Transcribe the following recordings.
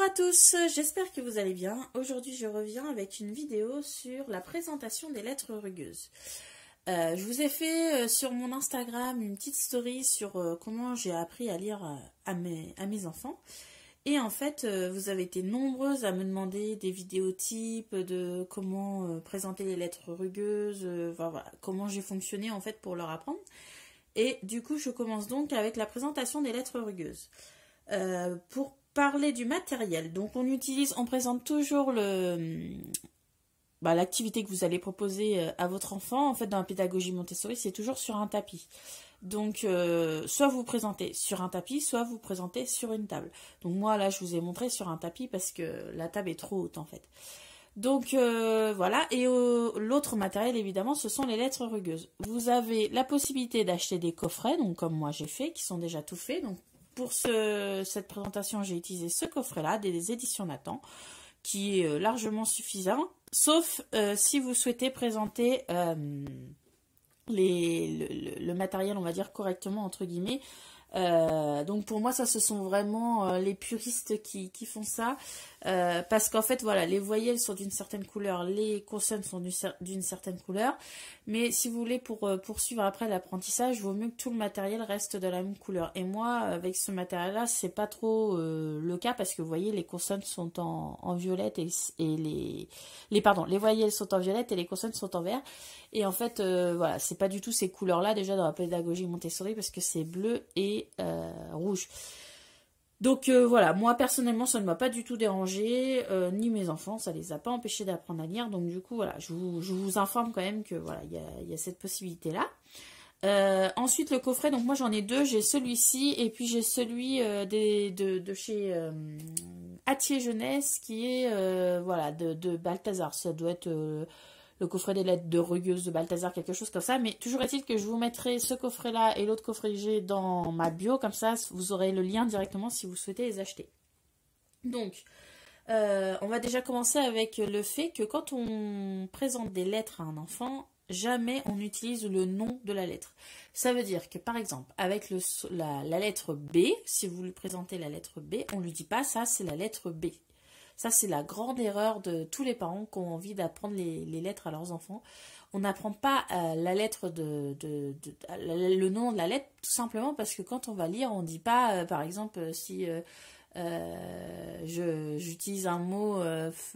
à tous, j'espère que vous allez bien. Aujourd'hui, je reviens avec une vidéo sur la présentation des lettres rugueuses. Je vous ai fait sur mon Instagram une petite story sur comment j'ai appris à lire à mes enfants. Et en fait, vous avez été nombreuses à me demander des vidéos types de comment présenter les lettres rugueuses, voilà, comment j'ai fonctionné en fait pour leur apprendre. Et du coup, je commence donc avec la présentation des lettres rugueuses. Pour parler du matériel, donc on présente toujours l'activité que vous allez proposer à votre enfant. En fait, dans la pédagogie Montessori, c'est toujours sur un tapis. Donc, soit vous présentez sur un tapis, soit vous présentez sur une table. Donc moi, là, je vous ai montré sur un tapis parce que la table est trop haute, en fait. Donc, voilà. Et l'autre matériel, évidemment, ce sont les lettres rugueuses. Vous avez la possibilité d'acheter des coffrets, donc comme moi j'ai fait, qui sont déjà tout faits. Donc, pour cette présentation, j'ai utilisé ce coffret-là, des éditions Nathan, qui est largement suffisant, sauf si vous souhaitez présenter le matériel, on va dire correctement, entre guillemets. Donc pour moi, ça, ce sont vraiment les puristes qui font ça, parce qu'en fait, voilà, les voyelles sont d'une certaine couleur, les consonnes sont d'une certaine couleur, mais si vous voulez, pour poursuivre après l'apprentissage, il vaut mieux que tout le matériel reste de la même couleur. Et moi, avec ce matériel-là, c'est pas trop le cas, parce que vous voyez, les consonnes sont en violette et les voyelles sont en violette et les consonnes sont en vert. Et en fait, voilà, c'est pas du tout ces couleurs-là déjà dans la pédagogie Montessori, parce que c'est bleu et rouge. Donc voilà, moi personnellement, ça ne m'a pas du tout dérangé, ni mes enfants, ça les a pas empêchés d'apprendre à lire. Donc du coup, voilà, je vous informe quand même que voilà, il y a cette possibilité-là. Ensuite, le coffret, donc moi j'en ai deux, j'ai celui-ci et puis j'ai celui de chez Hatier Jeunesse, qui est voilà, de Balthazar. Ça doit être le coffret des lettres de rugueuse de Balthazar, quelque chose comme ça. Mais toujours est-il que je vous mettrai ce coffret-là et l'autre coffret que j'ai dans ma bio. Comme ça, vous aurez le lien directement si vous souhaitez les acheter. Donc, on va déjà commencer avec le fait que quand on présente des lettres à un enfant, jamais on utilise le nom de la lettre. Ça veut dire que, par exemple, avec la lettre B, si vous lui présentez la lettre B, on ne lui dit pas « ça, c'est la lettre B ». Ça, c'est la grande erreur de tous les parents qui ont envie d'apprendre les lettres à leurs enfants. On n'apprend pas la lettre le nom de la lettre, tout simplement parce que quand on va lire, on ne dit pas, par exemple, si j'utilise un mot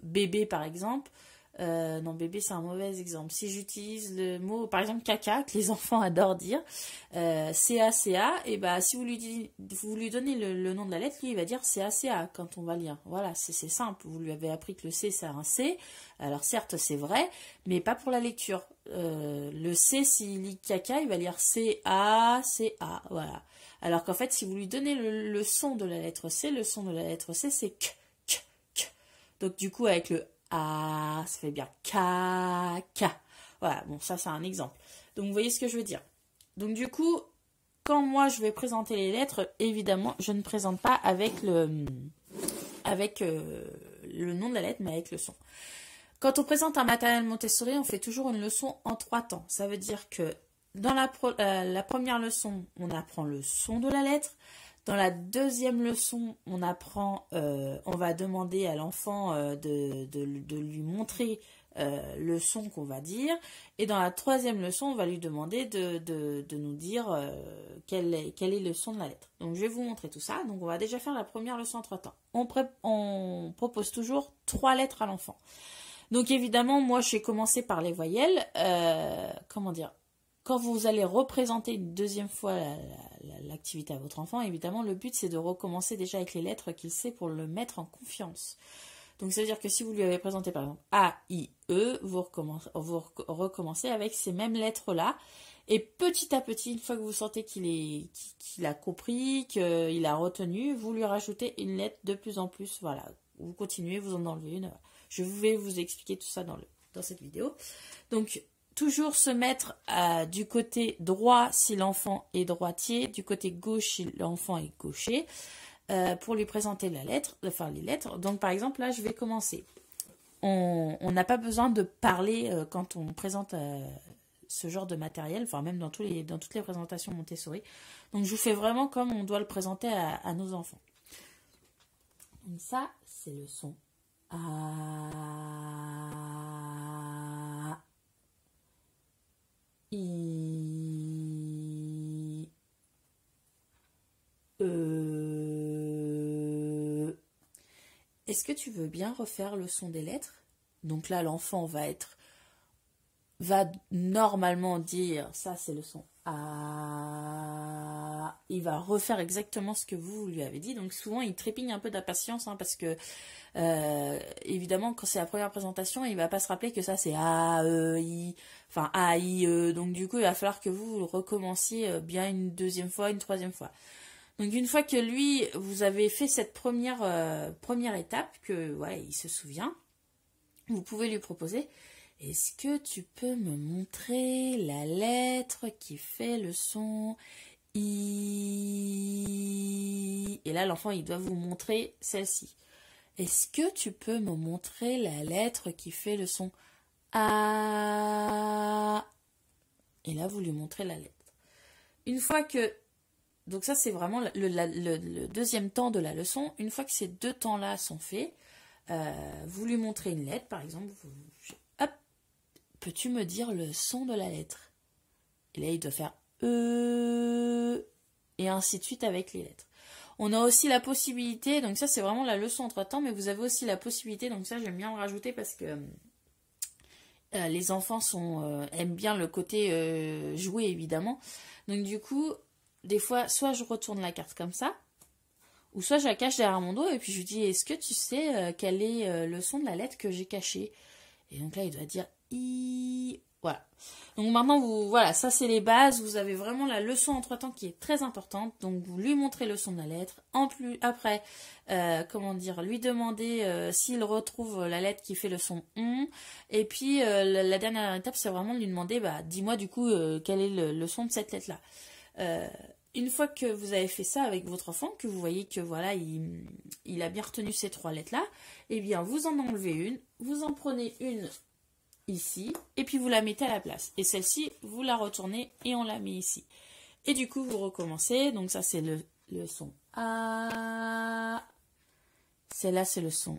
bébé, par exemple. Non, bébé, c'est un mauvais exemple. Si j'utilise le mot, par exemple, caca, que les enfants adorent dire, CACA, et bah, si vous lui donnez le nom de la lettre, lui, il va dire CACA quand on va lire. Voilà, c'est simple. Vous lui avez appris que le C, c'est un C. Alors, certes, c'est vrai, mais pas pour la lecture. Le C, s'il lit caca, il va lire CA, CA. Voilà. Alors qu'en fait, si vous lui donnez le son de la lettre C, le son de la lettre C, c'est K, K, K. Donc, du coup, avec le A, ça fait bien caca. Voilà, bon, ça, c'est un exemple. Donc, vous voyez ce que je veux dire. Donc, du coup, quand moi, je vais présenter les lettres, évidemment, je ne présente pas avec le nom de la lettre, mais avec le son. Quand on présente un matériel Montessori, on fait toujours une leçon en 3 temps. Ça veut dire que dans la première leçon, on apprend le son de la lettre. Dans la deuxième leçon, on va demander à l'enfant de lui montrer le son qu'on va dire. Et dans la troisième leçon, on va lui demander de nous dire quel est le son de la lettre. Donc, je vais vous montrer tout ça. Donc, on va déjà faire la première leçon en 3 temps. On propose toujours 3 lettres à l'enfant. Donc, évidemment, moi, j'ai commencé par les voyelles. Comment dire ? Quand vous allez représenter une deuxième fois l'activité à votre enfant, évidemment, le but, c'est de recommencer déjà avec les lettres qu'il sait pour le mettre en confiance. Donc, ça veut dire que si vous lui avez présenté, par exemple, A, I, E, vous recommencez avec ces mêmes lettres-là. Et petit à petit, une fois que vous sentez qu'il a compris, qu'il a retenu, vous lui rajoutez une lettre de plus en plus. Voilà, vous continuez, vous en enlevez une. Je vais vous expliquer tout ça dans cette vidéo. Donc, toujours se mettre du côté droit si l'enfant est droitier, du côté gauche si l'enfant est gaucher, pour lui présenter les lettres. Donc par exemple, là je vais commencer. On n'a pas besoin de parler quand on présente ce genre de matériel, enfin même dans toutes les présentations Montessori. Donc je vous fais vraiment comme on doit le présenter à nos enfants. Donc ça, c'est le son A. I. E. Est-ce que tu veux bien refaire le son des lettres? Donc là, l'enfant va normalement dire, ça c'est le son A. Il va refaire exactement ce que vous lui avez dit. Donc souvent, il trépigne un peu d'impatience, hein, parce que évidemment, quand c'est la première présentation, il va pas se rappeler que ça c'est A, E, I, enfin A, I, E. Donc du coup, il va falloir que vous recommenciez bien une deuxième fois, une troisième fois. Donc une fois que lui, vous avez fait cette première étape, que ouais, il se souvient, vous pouvez lui proposer, est-ce que tu peux me montrer la lettre qui fait le son I? Et là, l'enfant, il doit vous montrer celle-ci. Est-ce que tu peux me montrer la lettre qui fait le son A? Et là, vous lui montrez la lettre. Une fois que... Donc ça, c'est vraiment le deuxième temps de la leçon. Une fois que ces deux temps-là sont faits, vous lui montrez une lettre, par exemple. Hop, peux-tu me dire le son de la lettre? Et là, il doit faire E, et ainsi de suite avec les lettres. On a aussi la possibilité, donc ça c'est vraiment la leçon entre-temps, mais vous avez aussi la possibilité, donc ça j'aime bien le rajouter parce que les enfants aiment bien le côté jouer évidemment. Donc du coup, des fois, soit je retourne la carte comme ça, ou soit je la cache derrière mon dos et puis je lui dis, est-ce que tu sais quel est le son de la lettre que j'ai cachée? Et donc là, il doit dire I. Voilà. Donc maintenant, voilà, ça c'est les bases. Vous avez vraiment la leçon entre-temps qui est très importante. Donc vous lui montrez le son de la lettre. En plus, après, lui demander s'il retrouve la lettre qui fait le son on. Et puis la dernière étape, c'est vraiment de lui demander, dis-moi du coup quel est le son de cette lettre-là. Une fois que vous avez fait ça avec votre enfant, que vous voyez que voilà, il a bien retenu ces trois lettres-là, eh bien vous en enlevez une, vous en prenez une ici, et puis vous la mettez à la place. Et celle-ci, vous la retournez et on la met ici. Et du coup, vous recommencez. Donc ça, c'est le son A. Celle-là, c'est le son.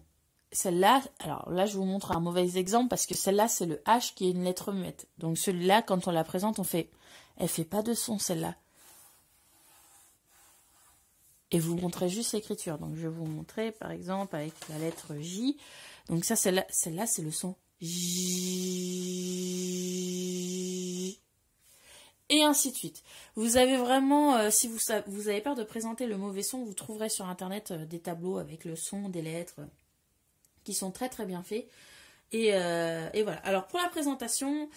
Celle-là, alors là, je vous montre un mauvais exemple parce que celle-là, c'est le H qui est une lettre muette. Donc celui-là, quand on la présente, on fait... Elle fait pas de son, celle-là. Et vous montrez juste l'écriture. Donc je vais vous montrer, par exemple, avec la lettre J. Donc ça, celle-là, c'est le son J. Et ainsi de suite. Vous avez vraiment, si vous avez peur de présenter le mauvais son, vous trouverez sur Internet des tableaux avec le son des lettres qui sont très très bien faits. Et voilà. Alors pour la présentation,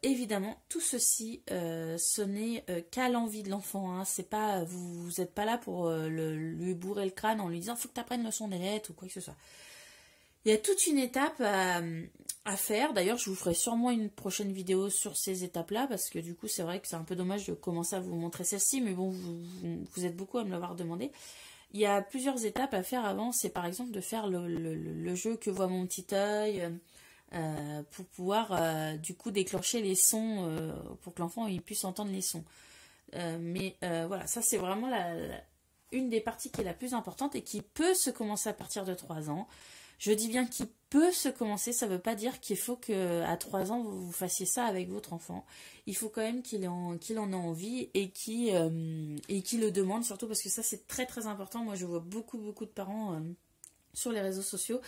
évidemment, tout ceci, ce n'est qu'à l'envie de l'enfant. Hein. C'est pas, vous n'êtes pas là pour lui bourrer le crâne en lui disant « faut que tu apprennes le son des lettres » ou quoi que ce soit. Il y a toute une étape à faire. D'ailleurs, je vous ferai sûrement une prochaine vidéo sur ces étapes-là, parce que du coup, c'est vrai que c'est un peu dommage de commencer à vous montrer celle-ci, mais bon, vous êtes beaucoup à me l'avoir demandé. Il y a plusieurs étapes à faire avant. C'est par exemple de faire le jeu que voit mon petit œil, pour pouvoir du coup déclencher les sons, pour que l'enfant il puisse entendre les sons. Mais voilà, ça c'est vraiment une des parties qui est la plus importante et qui peut se commencer à partir de 3 ans. Je dis bien qu'il peut se commencer, ça ne veut pas dire qu'il faut qu'à 3 ans, vous fassiez ça avec votre enfant. Il faut quand même qu'il en ait envie et qu'il le demande, surtout parce que ça, c'est très très important. Moi, je vois beaucoup de parents sur les réseaux sociaux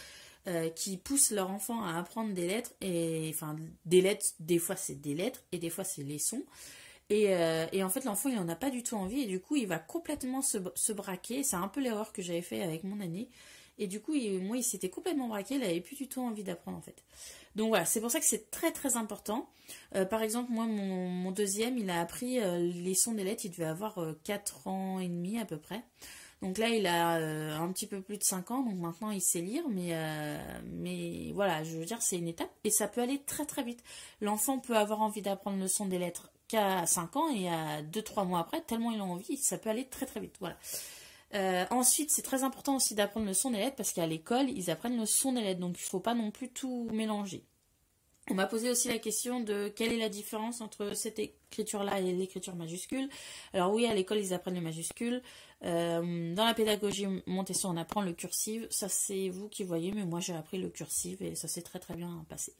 qui poussent leur enfant à apprendre des lettres. Et enfin, des lettres, des fois c'est des lettres et des fois c'est les sons. Et en fait, l'enfant, il n'en a pas du tout envie et du coup, il va complètement se braquer. C'est un peu l'erreur que j'avais fait avec mon aîné. Et du coup, il s'était complètement braqué, il n'avait plus du tout envie d'apprendre en fait. Donc voilà, c'est pour ça que c'est très très important. Par exemple, moi, mon deuxième, il a appris les sons des lettres, il devait avoir 4 ans et demi à peu près. Donc là, il a un petit peu plus de 5 ans, donc maintenant il sait lire, mais voilà, je veux dire, c'est une étape et ça peut aller très très vite. L'enfant peut avoir envie d'apprendre le son des lettres qu'à 5 ans et à 2-3 mois après, tellement il a envie, ça peut aller très très vite, voilà. Ensuite, c'est très important aussi d'apprendre le son des lettres parce qu'à l'école, ils apprennent le son des lettres. Donc, il ne faut pas non plus tout mélanger. On m'a posé aussi la question de quelle est la différence entre cette écriture-là et l'écriture majuscule. Alors oui, à l'école, ils apprennent les majuscules. Dans la pédagogie Montessori, on apprend le cursive. Ça, c'est vous qui voyez, mais moi, j'ai appris le cursive et ça s'est très très bien passé.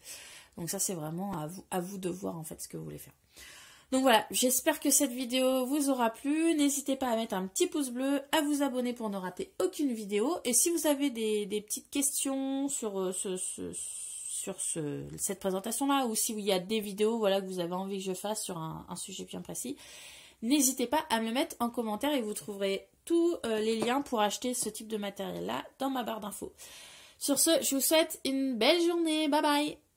Donc ça, c'est vraiment à vous de voir en fait ce que vous voulez faire. Donc voilà, j'espère que cette vidéo vous aura plu. N'hésitez pas à mettre un petit pouce bleu, à vous abonner pour ne rater aucune vidéo. Et si vous avez des petites questions sur cette présentation-là, ou s'il y a des vidéos voilà, que vous avez envie que je fasse sur un sujet bien précis, n'hésitez pas à me le mettre en commentaire et vous trouverez tous les liens pour acheter ce type de matériel-là dans ma barre d'infos. Sur ce, je vous souhaite une belle journée. Bye bye!